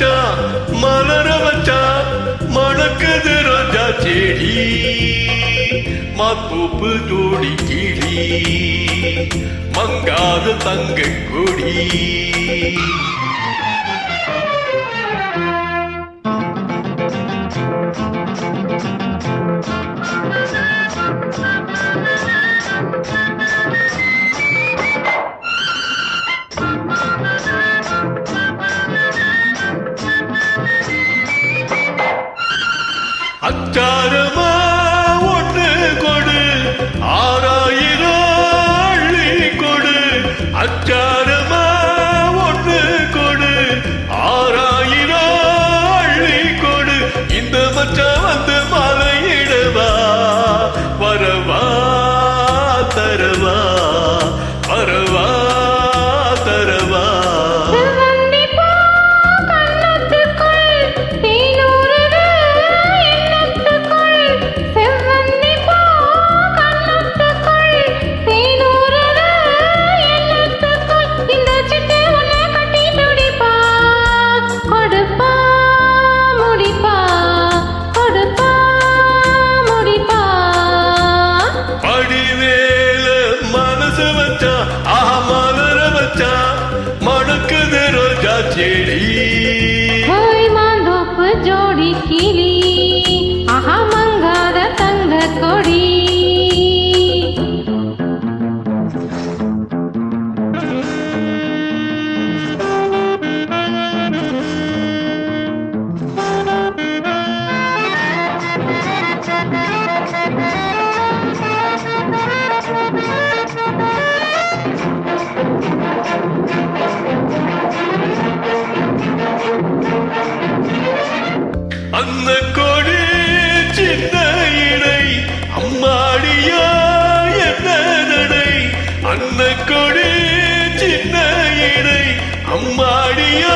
வச்சான் மலர வச்சான் மணக்குது ரோஜா செடி மாத்தோப்பு ஜோடி கிளி மங்காத தங்க கொடி அச்சாரமா ஒன்று கொடு 6000 அள்ளி கொடு அச்சாரமா ஒன்று கொடு 6000 அள்ளி கொடு இந்த மச்சான் வந்து மலையிடவா வரவா தரவா வரவா தரவா மணக்குது ரோஜா செடி மாந்தோப்பு ஜோடி கிளி ஆஹா மங்காத தங்க கொடி அந்த கொடி சின்ன இடை அம்மாடியா என்ன நடை அந்த கொடி சின்ன இடை அம்மாடியா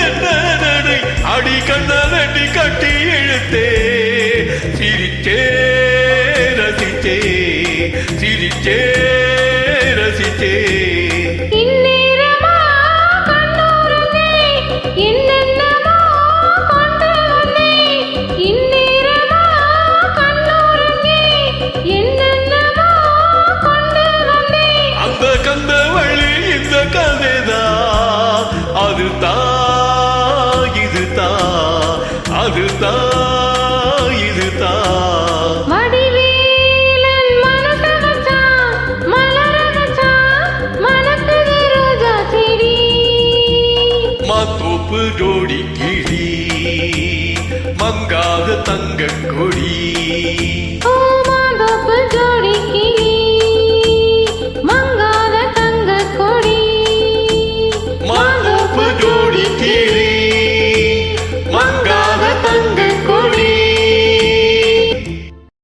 என்ன நடை அடி கண்ணாலடி கட்டி இழுத்தே சிரிச்சே ரசிச்சே சிரிச்சே